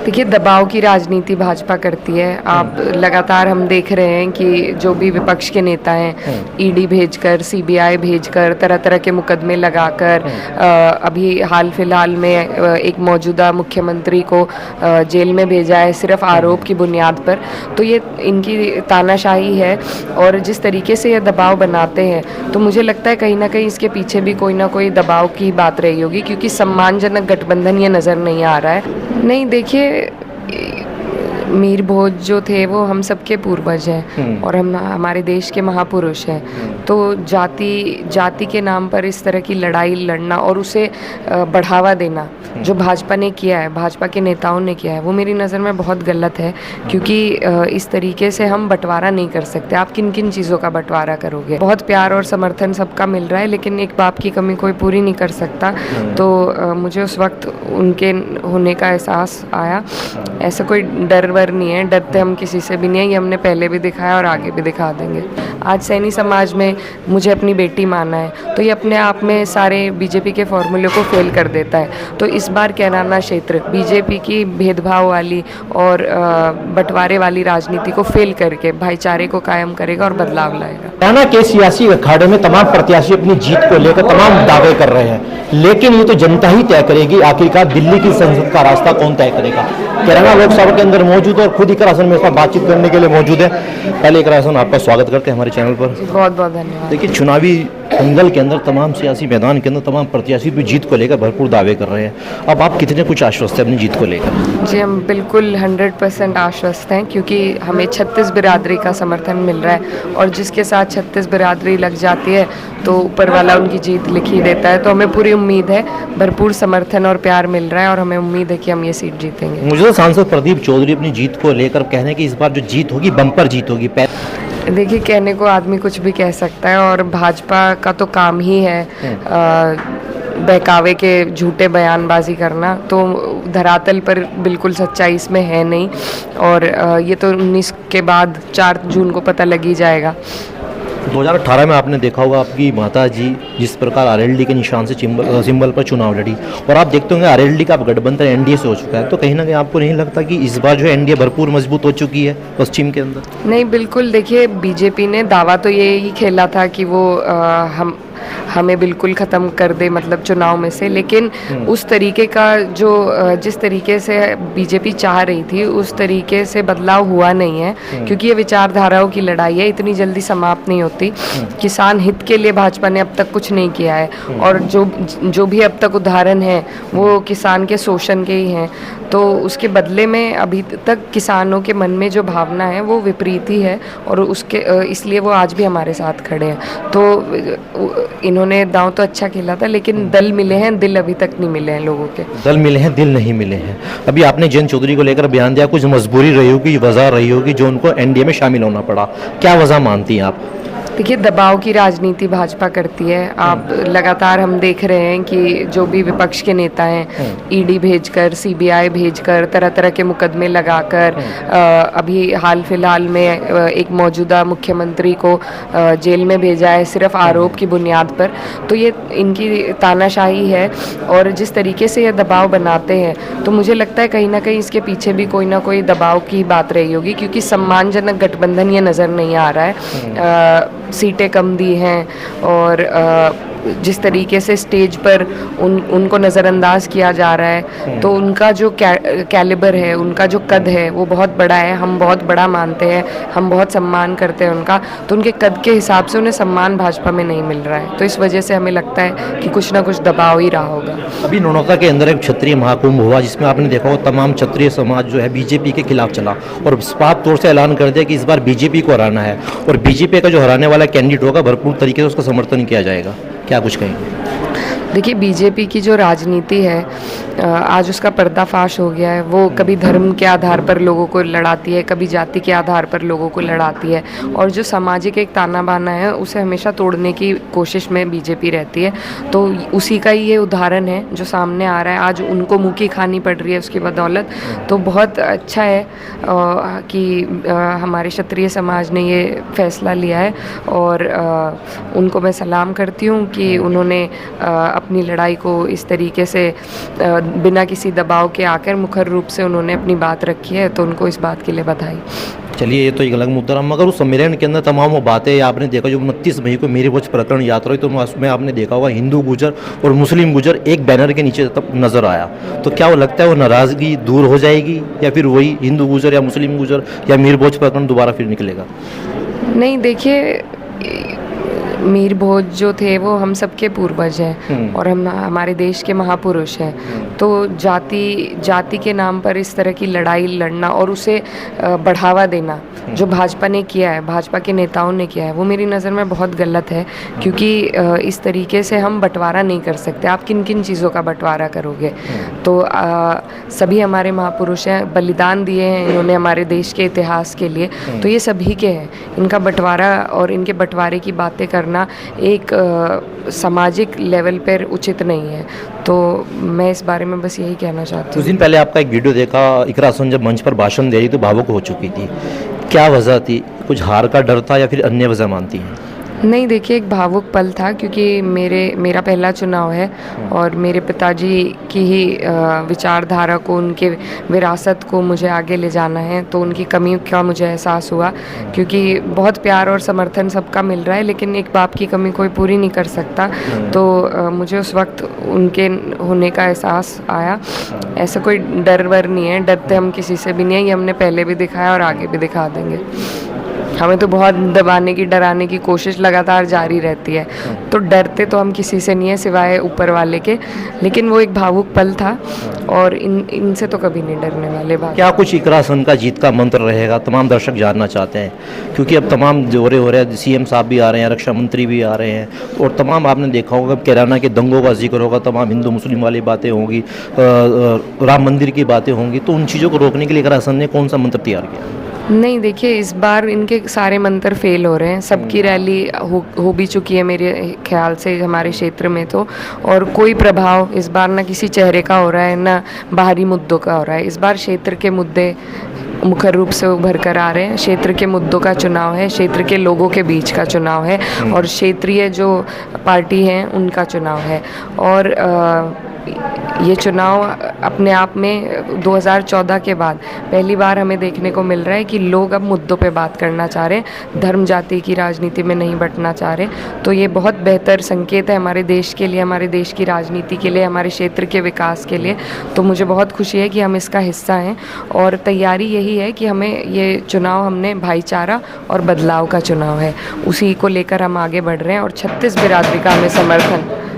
देखिए, दबाव की राजनीति भाजपा करती है। आप लगातार हम देख रहे हैं कि जो भी विपक्ष के नेता हैं, ईडी भेजकर, सीबीआई भेजकर, तरह तरह के मुकदमे लगाकर, अभी हाल फिलहाल में एक मौजूदा मुख्यमंत्री को जेल में भेजा है सिर्फ आरोप की बुनियाद पर। तो ये इनकी तानाशाही है और जिस तरीके से ये दबाव बनाते हैं, तो मुझे लगता है कहीं ना कहीं इसके पीछे भी कोई ना कोई दबाव की बात रही होगी, क्योंकि सम्मानजनक गठबंधन ये नज़र नहीं आ रहा है। नहीं, देखिए, मीर भोज जो थे वो हम सबके पूर्वज हैं और हम हमारे देश के महापुरुष हैं। तो जाति के नाम पर इस तरह की लड़ाई लड़ना और उसे बढ़ावा देना जो भाजपा ने किया है, भाजपा के नेताओं ने किया है, वो मेरी नज़र में बहुत गलत है। क्योंकि इस तरीके से हम बंटवारा नहीं कर सकते। आप किन किन चीज़ों का बंटवारा करोगे? बहुत प्यार और समर्थन सबका मिल रहा है, लेकिन एक बाप की कमी कोई पूरी नहीं कर सकता। तो मुझे उस वक्त उनके होने का एहसास आया। ऐसा कोई डर वर नहीं है, डरते हम किसी से भी नहीं है। ये हमने पहले भी दिखाया और आगे भी दिखा देंगे। आज सैनी समाज में मुझे अपनी बेटी माना है, तो ये अपने आप में सारे बीजेपी के फॉर्मूले को फेल कर देता है। तो इस बार कैराना क्षेत्र बीजेपी की भेदभाव वाली और बंटवारे वाली राजनीति को फेल करके भाईचारे को कायम करेगा और बदलाव लाएगा। कैराना के सियासी अखाड़े में तमाम प्रत्याशी अपनी जीत को लेकर तमाम दावे कर रहे हैं, लेकिन ये तो जनता ही तय करेगी आखिरकार दिल्ली की संसद का रास्ता कौन तय करेगा। कैराना लोकसभा के अंदर मौजूद है और खुद ही करासन में इसका बातचीत करने के लिए मौजूद है। पहले करासन आपका स्वागत करते हैं हमारे चैनल पर। बहुत बहुत धन्यवाद। देखिए, चुनावी दंगल के अंदर तमाम सियासी मैदान के अंदर तमाम प्रत्याशी भी जीत को लेकर भरपूर दावे कर रहे हैं। अब आप कितने कुछ आश्वस्त हैं अपनी जीत को लेकर? जी, हम बिल्कुल 100% आश्वस्त हैं, क्योंकि हमें 36 बिरादरी का समर्थन मिल रहा है और जिसके साथ 36 बिरादरी लग जाती है तो ऊपर वाला उनकी जीत लिख ही देता है। तो हमें पूरी उम्मीद है, भरपूर समर्थन और प्यार मिल रहा है और हमें उम्मीद है कि हम ये सीट जीतेंगे। मुझे तो सांसद प्रदीप चौधरी अपनी जीत को लेकर कह रहे हैं कि इस बार जो जीत होगी बम्पर जीत होगी। देखिए, कहने को आदमी कुछ भी कह सकता है और भाजपा का तो काम ही है बहकावे के झूठे बयानबाजी करना। तो धरातल पर बिल्कुल सच्चाई इसमें है नहीं और ये तो 19 के बाद 4 जून को पता लग ही जाएगा। 2018 में आपने देखा होगा आपकी माता जी जिस प्रकार आरएलडी के निशान से सिंबल पर चुनाव लड़ी और आप देखते होंगे आरएलडी का गठबंधन एनडीए से हो चुका है। तो कहीं ना कहीं आपको नहीं लगता कि इस बार जो एनडीए भरपूर मजबूत हो चुकी है पश्चिम के अंदर? नहीं, बिल्कुल। देखिए, बीजेपी ने दावा तो ये ही खेला था कि वो हमें बिल्कुल ख़त्म कर दे, मतलब चुनाव में से। लेकिन उस तरीके का जो जिस तरीके से बीजेपी चाह रही थी उस तरीके से बदलाव हुआ नहीं है, क्योंकि ये विचारधाराओं की लड़ाई है, इतनी जल्दी समाप्त नहीं होती। किसान हित के लिए भाजपा ने अब तक कुछ नहीं किया है और जो भी अब तक उदाहरण है वो किसान के शोषण के ही हैं। तो उसके बदले में अभी तक किसानों के मन में जो भावना है वो विपरीत ही है और उसके इसलिए वो आज भी हमारे साथ खड़े हैं। तो इन्होंने दांव तो अच्छा खेला था, लेकिन दल मिले हैं, दिल अभी तक नहीं मिले हैं लोगों के। दल मिले हैं, दिल नहीं मिले हैं। अभी आपने जयंत चौधरी को लेकर बयान दिया, कुछ मजबूरी रही होगी, वजह रही होगी जो उनको एनडीए में शामिल होना पड़ा। क्या वजह मानती हैं आप? देखिए, दबाव की राजनीति भाजपा करती है। आप लगातार हम देख रहे हैं कि जो भी विपक्ष के नेता हैं, ईडी भेजकर, सीबीआई भेजकर, तरह तरह के मुकदमे लगाकर, अभी हाल फिलहाल में एक मौजूदा मुख्यमंत्री को जेल में भेजा है सिर्फ आरोप की बुनियाद पर। तो ये इनकी तानाशाही है और जिस तरीके से ये दबाव बनाते हैं, तो मुझे लगता है कहीं ना कहीं इसके पीछे भी कोई ना कोई दबाव की बात रही होगी, क्योंकि सम्मानजनक गठबंधन ये नज़र नहीं आ रहा है। सीटें कम दी हैं और जिस तरीके से स्टेज पर उनको नज़रअंदाज किया जा रहा है, तो उनका जो कैलिबर है, उनका जो कद है वो बहुत बड़ा है। हम बहुत बड़ा मानते हैं, हम बहुत सम्मान करते हैं उनका। तो उनके कद के हिसाब से उन्हें सम्मान भाजपा में नहीं मिल रहा है। तो इस वजह से हमें लगता है कि कुछ ना कुछ दबाव ही रहा होगा। अभी नौनौता के अंदर एक क्षत्रिय महाकुंभ हुआ जिसमें आपने देखा हो तमाम क्षत्रिय समाज जो है बीजेपी के खिलाफ चला और साफ तौर से ऐलान कर दिया कि इस बार बीजेपी को हराना है और बीजेपी का जो हराने वाला कैंडिडेट होगा भरपूर तरीके से उसका समर्थन किया जाएगा। क्या कुछ कहेंगे? देखिए, बीजेपी की जो राजनीति है आज उसका पर्दाफाश हो गया है। वो कभी धर्म के आधार पर लोगों को लड़ाती है, कभी जाति के आधार पर लोगों को लड़ाती है और जो सामाजिक एक ताना बाना है उसे हमेशा तोड़ने की कोशिश में बीजेपी रहती है। तो उसी का ही ये उदाहरण है जो सामने आ रहा है। आज उनको मुँह की खानी पड़ रही है उसकी बदौलत। तो बहुत अच्छा है कि हमारे क्षत्रिय समाज ने ये फैसला लिया है और उनको मैं सलाम करती हूँ कि उन्होंने अपनी लड़ाई को इस तरीके से बिना किसी दबाव के आकर मुखर रूप से उन्होंने अपनी बात रखी है, तो उनको इस बात के लिए बधाई। चलिए, ये तो एक अलग मुद्दा रहा, मगर उस सम्मेलन के अंदर तमाम वो बातें आपने देखा जो 29 मई को मेरी वोच प्रकरण यात्रा हुई, तो उसमें आपने देखा होगा हिंदू गुजर और मुस्लिम गुजर एक बैनर के नीचे तब नज़र आया। तो क्या वो लगता है वो नाराज़गी दूर हो जाएगी, या फिर वही हिंदू गुजर या मुस्लिम गुजर या मीर भोज प्रकरण दोबारा फिर निकलेगा? नहीं, देखिए, मीर भोज जो थे वो हम सबके पूर्वज हैं और हम हमारे देश के महापुरुष हैं। तो जाति के नाम पर इस तरह की लड़ाई लड़ना और उसे बढ़ावा देना जो भाजपा ने किया है, भाजपा के नेताओं ने किया है, वो मेरी नज़र में बहुत गलत है। क्योंकि इस तरीके से हम बंटवारा नहीं कर सकते। आप किन किन चीज़ों का बंटवारा करोगे? तो सभी हमारे महापुरुष हैं, बलिदान दिए हैं इन्होंने हमारे देश के इतिहास के लिए, तो ये सभी के हैं। इनका बंटवारा और इनके बंटवारे की बातें करना एक सामाजिक लेवल पर उचित नहीं है। तो मैं इस बारे में बस यही कहना चाहती हूँ। कुछ दिन पहले आपका एक वीडियो देखा, इकरा हसन जब मंच पर भाषण दे रही तो भावुक हो चुकी थी, क्या वजह थी? कुछ हार का डर था या फिर अन्य वजह मानती हैं? नहीं, देखिए, एक भावुक पल था क्योंकि मेरा पहला चुनाव है और मेरे पिताजी की ही विचारधारा को, उनके विरासत को मुझे आगे ले जाना है, तो उनकी कमी का मुझे एहसास हुआ। क्योंकि बहुत प्यार और समर्थन सबका मिल रहा है, लेकिन एक बाप की कमी कोई पूरी नहीं कर सकता। तो मुझे उस वक्त उनके होने का एहसास आया। ऐसा कोई डर वर नहीं है, डरते हम किसी से भी नहीं है, ये हमने पहले भी दिखाया और आगे भी दिखा देंगे। हमें तो बहुत दबाने की, डराने की कोशिश लगातार जारी रहती है, तो डरते तो हम किसी से नहीं है सिवाय ऊपर वाले के। लेकिन वो एक भावुक पल था और इनसे तो कभी नहीं डरने वाले बात। क्या कुछ इकरा हसन का जीत का मंत्र रहेगा? तमाम दर्शक जानना चाहते हैं, क्योंकि अब तमाम जोरे हो रहे हैं, सीएम साहब भी आ रहे हैं, रक्षा मंत्री भी आ रहे हैं, और तमाम आपने देखा होगा कैराना के दंगों का जिक्र होगा, तमाम हिंदू मुस्लिम वाली बातें होंगी, राम मंदिर की बातें होंगी। तो उन चीज़ों को रोकने के लिए इकरा हसन ने कौन सा मंत्र तैयार किया? नहीं, देखिए, इस बार इनके सारे मंत्र फेल हो रहे हैं। सबकी रैली हो भी चुकी है मेरे ख्याल से हमारे क्षेत्र में तो, और कोई प्रभाव इस बार ना किसी चेहरे का हो रहा है ना बाहरी मुद्दों का हो रहा है। इस बार क्षेत्र के मुद्दे मुख्य रूप से उभर कर आ रहे हैं। क्षेत्र के मुद्दों का चुनाव है, क्षेत्र के लोगों के बीच का चुनाव है और क्षेत्रीय जो पार्टी हैं उनका चुनाव है। और ये चुनाव अपने आप में 2014 के बाद पहली बार हमें देखने को मिल रहा है कि लोग अब मुद्दों पे बात करना चाह रहे हैं, धर्म जाति की राजनीति में नहीं बंटना चाह रहे। तो ये बहुत बेहतर संकेत है हमारे देश के लिए, हमारे देश की राजनीति के लिए, हमारे क्षेत्र के विकास के लिए। तो मुझे बहुत खुशी है कि हम इसका हिस्सा हैं और तैयारी यही है कि हमें ये चुनाव, हमने भाईचारा और बदलाव का चुनाव है, उसी को लेकर हम आगे बढ़ रहे हैं। और 36 बिरादरी का हमें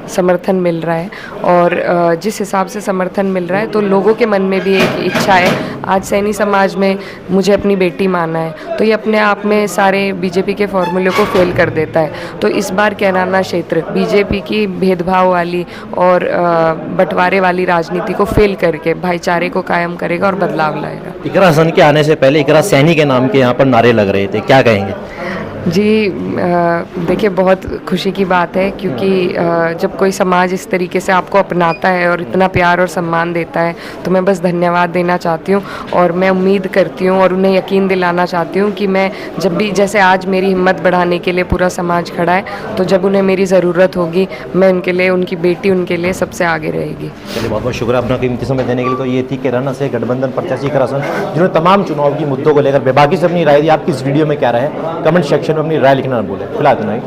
समर्थन मिल रहा है और जिस हिसाब से समर्थन मिल रहा है तो लोगों के मन में भी एक इच्छा है। आज सैनी समाज में मुझे अपनी बेटी माना है, तो ये अपने आप में सारे बीजेपी के फॉर्मूले को फेल कर देता है। तो इस बार कैराना क्षेत्र बीजेपी की भेदभाव वाली और बंटवारे वाली राजनीति को फेल करके भाईचारे को कायम करेगा और बदलाव लाएगा। इकरा हसन के आने से पहले इकरा सैनी के नाम के यहाँ पर नारे लग रहे थे, क्या कहेंगे? जी, देखिए, बहुत खुशी की बात है क्योंकि जब कोई समाज इस तरीके से आपको अपनाता है और इतना प्यार और सम्मान देता है तो मैं बस धन्यवाद देना चाहती हूँ। और मैं उम्मीद करती हूँ और उन्हें यकीन दिलाना चाहती हूँ कि मैं जब भी, जैसे आज मेरी हिम्मत बढ़ाने के लिए पूरा समाज खड़ा है, तो जब उन्हें मेरी ज़रूरत होगी मैं उनके लिए, उनकी बेटी उनके लिए सबसे आगे रहेगी। चलिए, बहुत बहुत शुक्रिया अपना कीमती समय देने के लिए। तो ये थी कैराना से गठबंधन प्रत्याशी इकरा हसन, जिन्होंने तमाम चुनाव की मुद्दों को लेकर बेबाकी से अपनी राय दी। आपकी इस वीडियो में क्या रहे, कमेंट सेक्शन में अपनी राय लिखना न भूलें। फिलहाल तो नहीं।